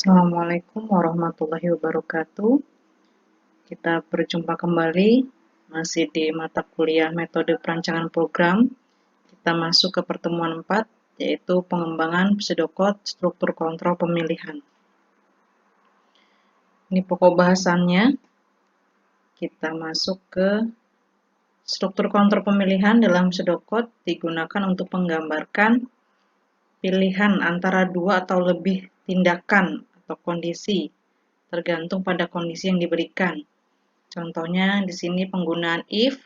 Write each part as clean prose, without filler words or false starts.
Assalamualaikum warahmatullahi wabarakatuh. Kita berjumpa kembali masih di mata kuliah metode perancangan program. Kita masuk ke pertemuan 4, yaitu pengembangan pseudocode struktur kontrol pemilihan. Ini pokok bahasannya. Kita masuk ke struktur kontrol pemilihan dalam pseudocode digunakan untuk menggambarkan pilihan antara dua atau lebih tindakan atau kondisi, tergantung pada kondisi yang diberikan. Contohnya di sini penggunaan if,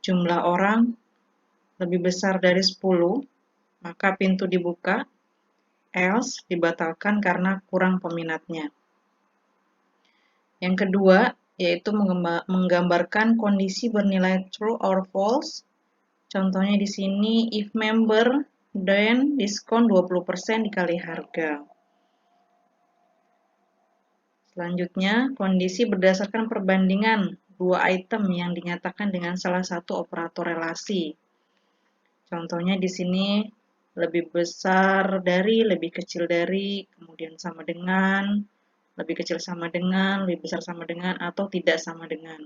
jumlah orang lebih besar dari 10, maka pintu dibuka, else dibatalkan karena kurang peminatnya. Yang kedua, yaitu menggambarkan kondisi bernilai true or false. Contohnya di sini if member then diskon 20% dikali harga. Selanjutnya, kondisi berdasarkan perbandingan dua item yang dinyatakan dengan salah satu operator relasi. Contohnya di sini lebih besar dari, lebih kecil dari, kemudian sama dengan, lebih kecil sama dengan, lebih besar sama dengan, atau tidak sama dengan.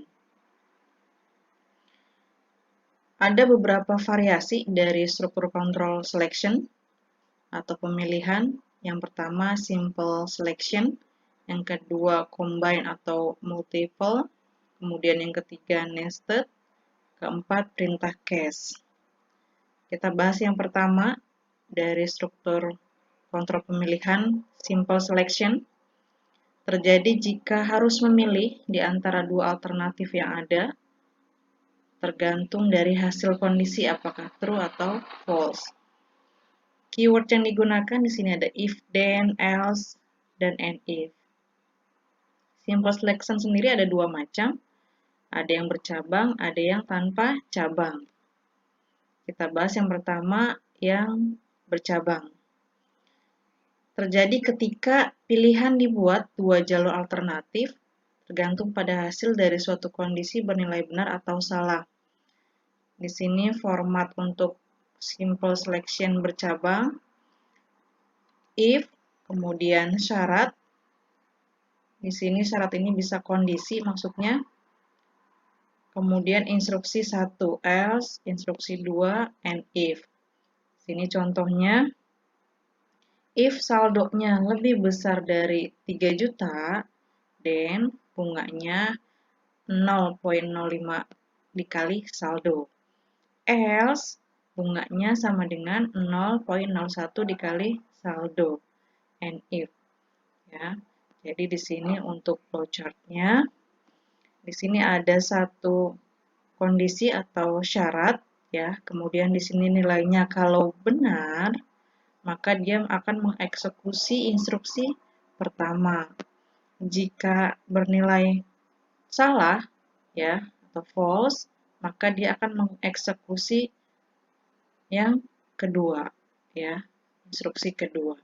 Ada beberapa variasi dari struktur control selection atau pemilihan. Yang pertama simple selection, yang kedua combine atau multiple, kemudian yang ketiga nested, keempat perintah case. Kita bahas yang pertama dari struktur kontrol pemilihan simple selection. Terjadi jika harus memilih di antara dua alternatif yang ada, tergantung dari hasil kondisi apakah true atau false. Keyword yang digunakan di sini ada if, then, else, dan and if. Simple selection sendiri ada dua macam, ada yang bercabang, ada yang tanpa cabang. Kita bahas yang pertama yang bercabang. Terjadi ketika pilihan dibuat dua jalur alternatif, tergantung pada hasil dari suatu kondisi bernilai benar atau salah. Di sini format untuk simple selection bercabang, if, kemudian syarat. Di sini syarat ini bisa kondisi maksudnya. Kemudian instruksi 1 else, instruksi 2 and if. Sini contohnya, if saldonya lebih besar dari 3 juta, then bunganya 0,05 dikali saldo. Else, bunganya sama dengan 0,01 dikali saldo. And if. Ya. Jadi di sini untuk flowchart-nya, di sini ada satu kondisi atau syarat, ya. Kemudian di sini nilainya kalau benar, maka dia akan mengeksekusi instruksi pertama. Jika bernilai salah, ya, atau false, maka dia akan mengeksekusi yang kedua, ya, instruksi kedua.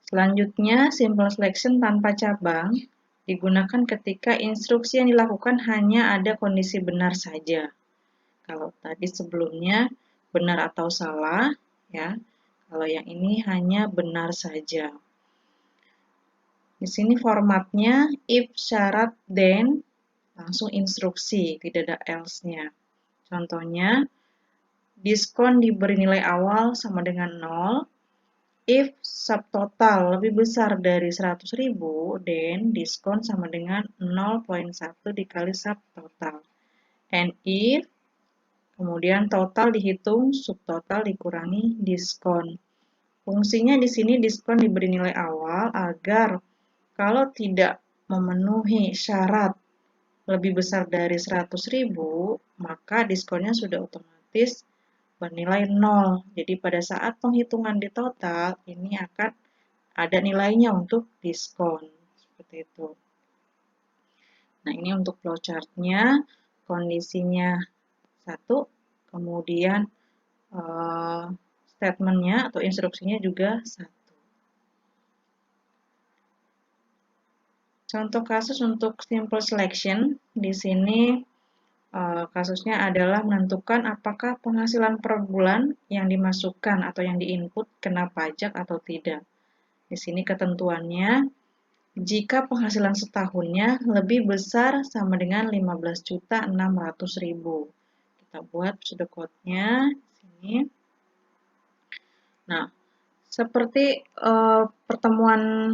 Selanjutnya, simple selection tanpa cabang digunakan ketika instruksi yang dilakukan hanya ada kondisi benar saja. Kalau tadi sebelumnya benar atau salah, ya. Kalau yang ini hanya benar saja. Di sini formatnya if syarat then langsung instruksi, tidak ada else-nya. Contohnya, diskon diberi nilai awal sama dengan 0. If subtotal lebih besar dari 100.000, then diskon sama dengan 0,1 dikali subtotal. And if, kemudian total dihitung, subtotal dikurangi diskon. Fungsinya di sini diskon diberi nilai awal agar kalau tidak memenuhi syarat lebih besar dari 100.000, maka diskonnya sudah otomatis bernilai 0. Jadi pada saat penghitungan di total, ini akan ada nilainya untuk diskon. Seperti itu. Nah, ini untuk flowchart-nya, kondisinya 1, kemudian statement-nya atau instruksinya juga 1. Contoh kasus untuk simple selection, di sini kasusnya adalah menentukan apakah penghasilan per bulan yang dimasukkan atau yang diinput kena pajak atau tidak. Di sini ketentuannya, jika penghasilan setahunnya lebih besar sama dengan 15.600.000. Kita buat pseudocode-nya sini. Nah, seperti pertemuan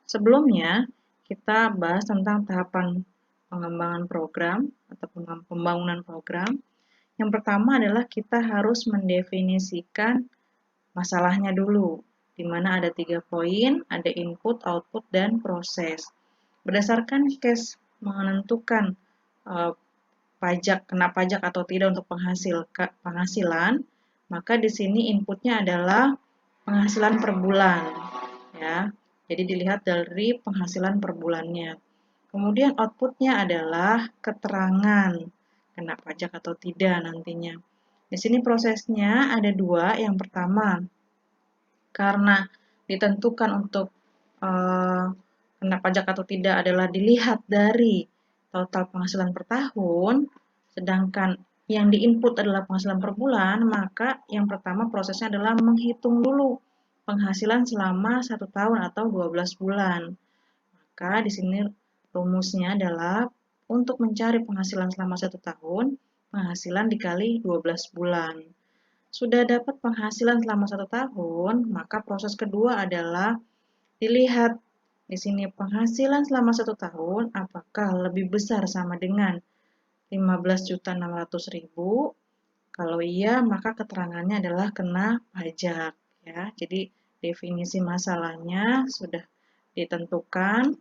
sebelumnya, kita bahas tentang tahapan pengembangan program atau pembangunan program. Yang pertama adalah kita harus mendefinisikan masalahnya dulu, di mana ada 3 poin, ada input, output, dan proses. Berdasarkan case menentukan kena pajak atau tidak untuk penghasilan, maka di sini inputnya adalah penghasilan per bulan, ya. Jadi dilihat dari penghasilan per bulannya. Kemudian outputnya adalah keterangan kena pajak atau tidak nantinya. Di sini prosesnya ada 2. Yang pertama, karena ditentukan untuk kena pajak atau tidak adalah dilihat dari total penghasilan per tahun, sedangkan yang diinput adalah penghasilan per bulan, maka yang pertama prosesnya adalah menghitung dulu penghasilan selama 1 tahun atau 12 bulan. Maka di sini rumusnya adalah untuk mencari penghasilan selama 1 tahun, penghasilan dikali 12 bulan. Sudah dapat penghasilan selama 1 tahun, maka proses kedua adalah dilihat di sini penghasilan selama 1 tahun apakah lebih besar sama dengan 15.600.000. Kalau iya, maka keterangannya adalah kena pajak, ya. Jadi definisi masalahnya sudah ditentukan.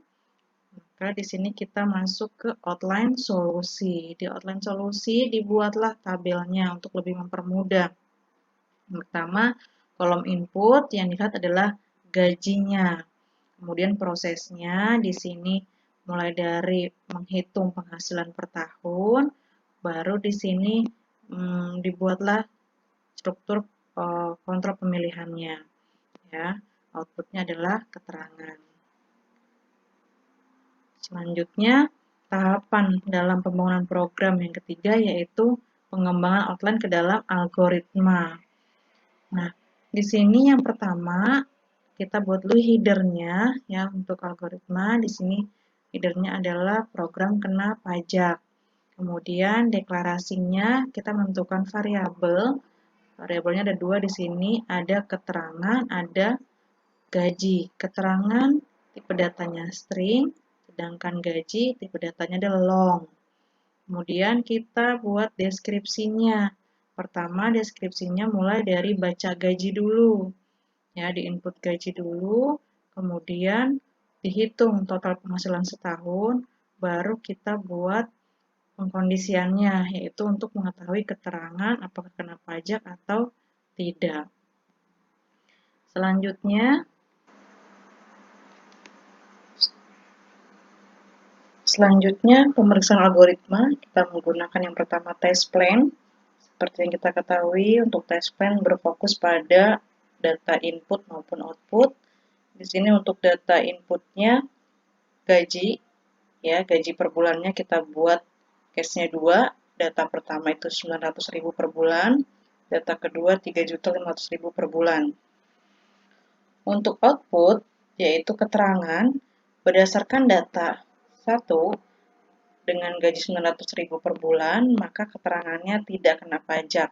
Maka di sini kita masuk ke outline solusi. Di outline solusi dibuatlah tabelnya untuk lebih mempermudah. Yang pertama, kolom input yang dilihat adalah gajinya. Kemudian prosesnya di sini mulai dari menghitung penghasilan per tahun, baru di sini dibuatlah struktur kontrol pemilihannya. Ya, outputnya adalah keterangan. Selanjutnya, tahapan dalam pembangunan program yang ketiga yaitu pengembangan outline ke dalam algoritma. Nah, di sini yang pertama kita buat dulu header-nya ya untuk algoritma. Di sini header-nya adalah program kena pajak. Kemudian deklarasinya kita menentukan variabel. Variabelnya ada 2 di sini, ada keterangan, ada gaji. Keterangan tipe datanya string, sedangkan gaji tipe datanya adalah long. Kemudian kita buat deskripsinya. Pertama, deskripsinya mulai dari baca gaji dulu. Ya, di input gaji dulu, kemudian dihitung total penghasilan setahun, baru kita buat pengkondisiannya, yaitu untuk mengetahui keterangan apakah kena pajak atau tidak. Selanjutnya, pemeriksaan algoritma, kita menggunakan yang pertama test plan. Seperti yang kita ketahui, untuk test plan berfokus pada data input maupun output. Di sini untuk data inputnya gaji, ya gaji per bulannya kita buat case-nya 2. Data pertama itu 900.000 per bulan, data kedua 3.500.000 per bulan. Untuk output, yaitu keterangan, berdasarkan data 1 dengan gaji 900.000 per bulan, maka keterangannya tidak kena pajak.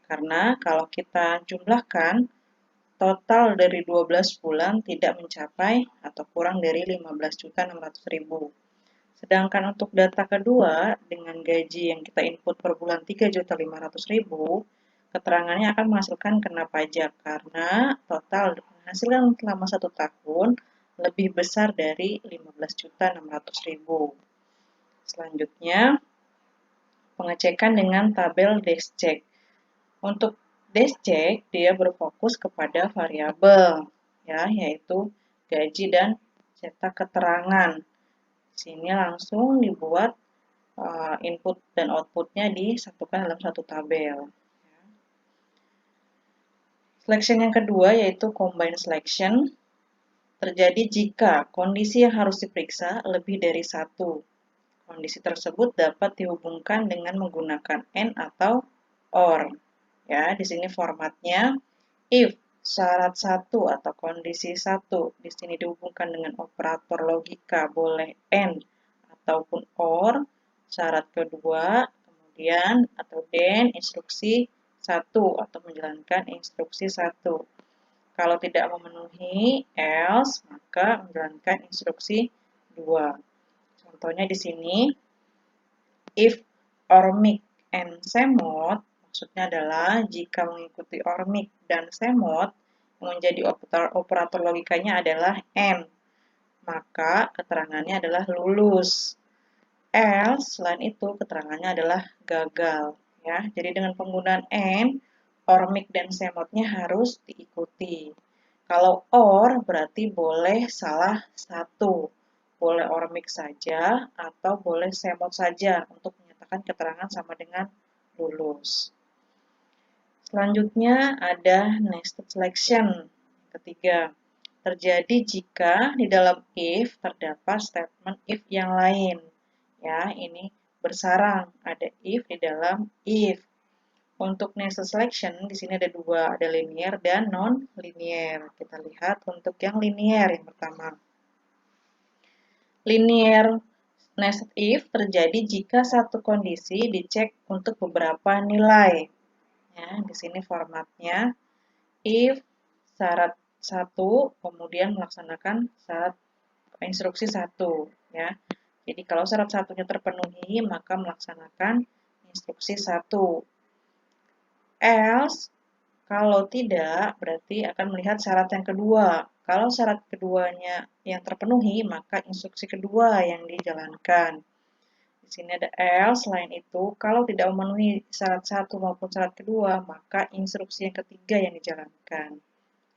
Karena kalau kita jumlahkan, total dari 12 bulan tidak mencapai atau kurang dari 15.600.000. Sedangkan untuk data kedua, dengan gaji yang kita input per bulan 3.500.000, keterangannya akan menghasilkan kena pajak karena total penghasilan selama 1 tahun lebih besar dari 15.600.000. Selanjutnya, pengecekan dengan tabel DeskCheck. Untuk DeskCheck, dia berfokus kepada variabel, ya, yaitu gaji dan cetak keterangan. Di sini langsung dibuat input dan outputnya disatukan dalam satu tabel. Selection yang kedua yaitu combine selection. Terjadi jika kondisi yang harus diperiksa lebih dari 1. Kondisi tersebut dapat dihubungkan dengan menggunakan AND atau OR. Ya, di sini formatnya if syarat satu atau kondisi satu di sini dihubungkan dengan operator logika boleh AND ataupun OR, syarat kedua, kemudian atau then instruksi satu atau menjalankan instruksi satu. Kalau tidak memenuhi else, maka menjalankan instruksi 2. Contohnya di sini, if ormic and semot, maksudnya adalah jika mengikuti ormic dan semot, yang menjadi operator logikanya adalah and, maka keterangannya adalah lulus. Else, selain itu keterangannya adalah gagal. Ya, jadi dengan penggunaan and, ormic dan semotnya harus diikuti. Kalau or berarti boleh salah satu. Boleh ormic saja atau boleh semot saja untuk menyatakan keterangan sama dengan lulus. Selanjutnya ada nested selection. Ketiga, terjadi jika di dalam if terdapat statement if yang lain. Ya, ini bersarang. Ada if di dalam if. Untuk nested selection di sini ada dua, ada linear dan non-linear. Kita lihat untuk yang linear yang pertama. Linear nested if terjadi jika satu kondisi dicek untuk beberapa nilai. Ya, di sini formatnya if syarat 1 kemudian melaksanakan syarat instruksi 1 ya. Jadi kalau syarat satunya terpenuhi maka melaksanakan instruksi 1. Else kalau tidak berarti akan melihat syarat yang kedua. Kalau syarat keduanya yang terpenuhi maka instruksi kedua yang dijalankan. Di sini ada else, selain itu kalau tidak memenuhi syarat 1 maupun syarat kedua maka instruksi yang ketiga yang dijalankan.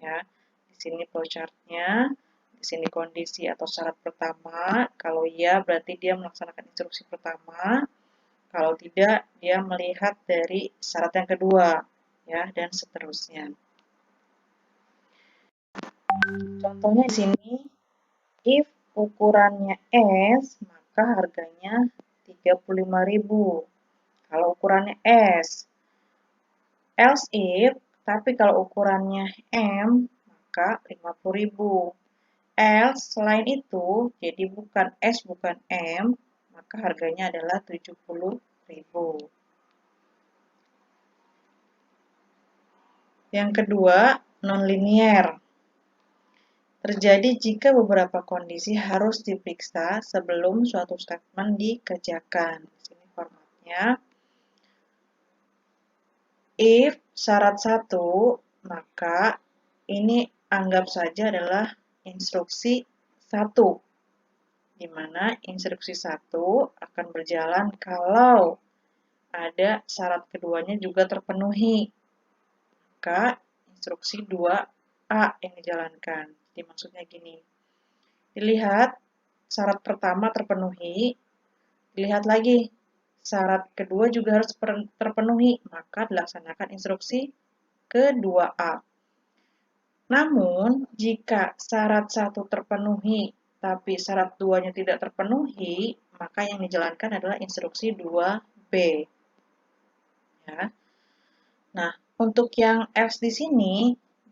Ya, di sini flowchart-nya, di sini kondisi atau syarat pertama. Kalau iya berarti dia melaksanakan instruksi pertama. Kalau tidak dia melihat dari syarat yang kedua, ya, dan seterusnya. Contohnya di sini, if ukurannya S, maka harganya 35.000. Kalau ukurannya S. Else if, tapi kalau ukurannya M, maka 50.000. Else, selain itu, jadi bukan S, bukan M, maka harganya adalah 70.000. Yang kedua, nonlinear. Terjadi jika beberapa kondisi harus diperiksa sebelum suatu statement dikerjakan. Di sini formatnya. If syarat 1, maka ini anggap saja adalah instruksi 1, di mana instruksi 1 akan berjalan kalau ada syarat keduanya juga terpenuhi. Maka instruksi 2A yang dijalankan. Jadi maksudnya gini, dilihat syarat pertama terpenuhi, dilihat lagi syarat kedua juga harus terpenuhi, maka dilaksanakan instruksi ke-2A. Namun, jika syarat 1 terpenuhi, tapi syarat 2-nya tidak terpenuhi, maka yang dijalankan adalah instruksi 2B. Ya. Nah, untuk yang else di sini,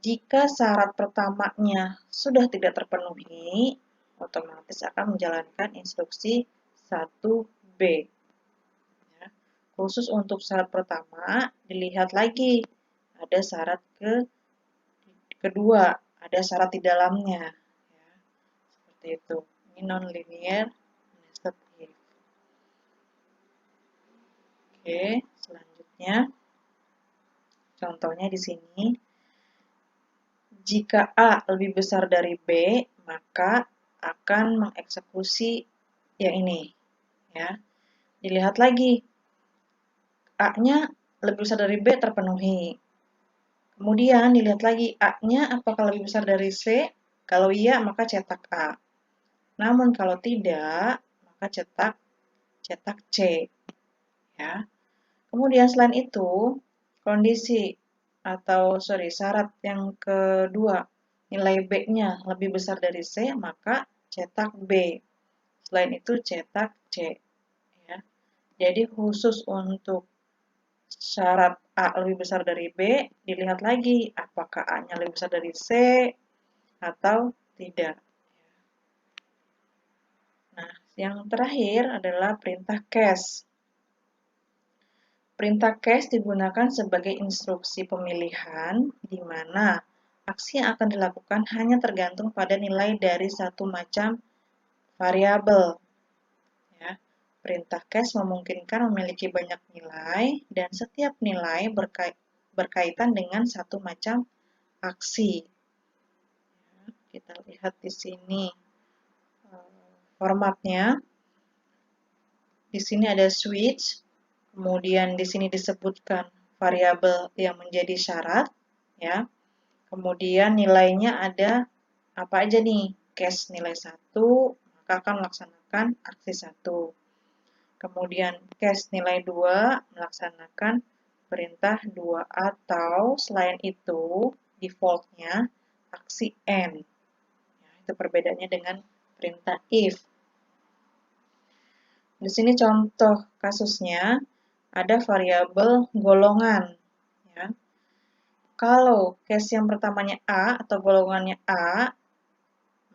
jika syarat pertamanya sudah tidak terpenuhi, otomatis akan menjalankan instruksi 1B. Ya. Khusus untuk syarat pertama, dilihat lagi ada syarat kedua, ada syarat di dalamnya. Ya. Seperti itu. Ini non-linear nested if. Oke, selanjutnya. Contohnya di sini, jika A lebih besar dari B, maka akan mengeksekusi yang ini. Ya. Dilihat lagi, A-nya lebih besar dari B terpenuhi. Kemudian dilihat lagi, A-nya apakah lebih besar dari C? Kalau iya, maka cetak A. Namun kalau tidak, maka cetak C. Ya. Kemudian selain itu, kondisi atau syarat yang kedua, nilai B-nya lebih besar dari C, maka cetak B. Selain itu cetak C. Ya. Jadi khusus untuk syarat A lebih besar dari B, dilihat lagi apakah A-nya lebih besar dari C atau tidak. Nah, yang terakhir adalah perintah case. Perintah case digunakan sebagai instruksi pemilihan di mana aksi yang akan dilakukan hanya tergantung pada nilai dari satu macam variabel. Ya. Perintah case memungkinkan memiliki banyak nilai dan setiap nilai berkaitan dengan satu macam aksi. Ya, kita lihat di sini formatnya. Di sini ada switch, kemudian di sini disebutkan variabel yang menjadi syarat, ya. Kemudian nilainya ada apa aja nih? Case nilai 1, maka akan melaksanakan aksi 1. Kemudian case nilai 2 melaksanakan perintah 2 atau selain itu defaultnya aksi AND. Ya, itu perbedaannya dengan perintah if. Di sini contoh kasusnya ada variabel golongan. Ya. Kalau case yang pertamanya A atau golongannya A,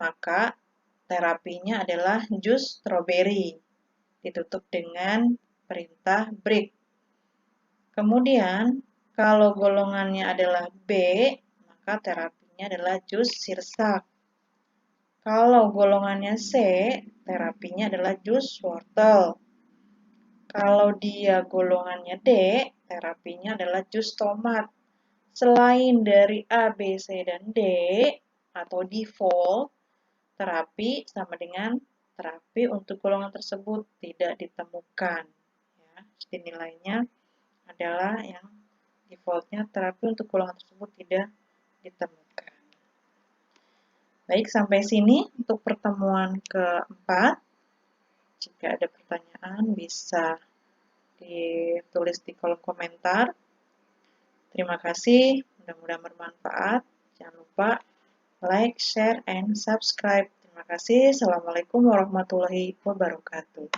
maka terapinya adalah jus strawberry. Ditutup dengan perintah break. Kemudian, kalau golongannya adalah B, maka terapinya adalah jus sirsak. Kalau golongannya C, terapinya adalah jus wortel. Kalau dia golongannya D, terapinya adalah jus tomat. Selain dari A, B, C, dan D, atau default, terapi sama dengan terapi untuk golongan tersebut tidak ditemukan. Ya, jadi nilainya adalah yang defaultnya terapi untuk golongan tersebut tidak ditemukan. Baik, sampai sini untuk pertemuan keempat. Jika ada pertanyaan bisa ditulis di kolom komentar. Terima kasih, mudah-mudahan bermanfaat. Jangan lupa like, share, and subscribe. Terima kasih. Assalamualaikum warahmatullahi wabarakatuh.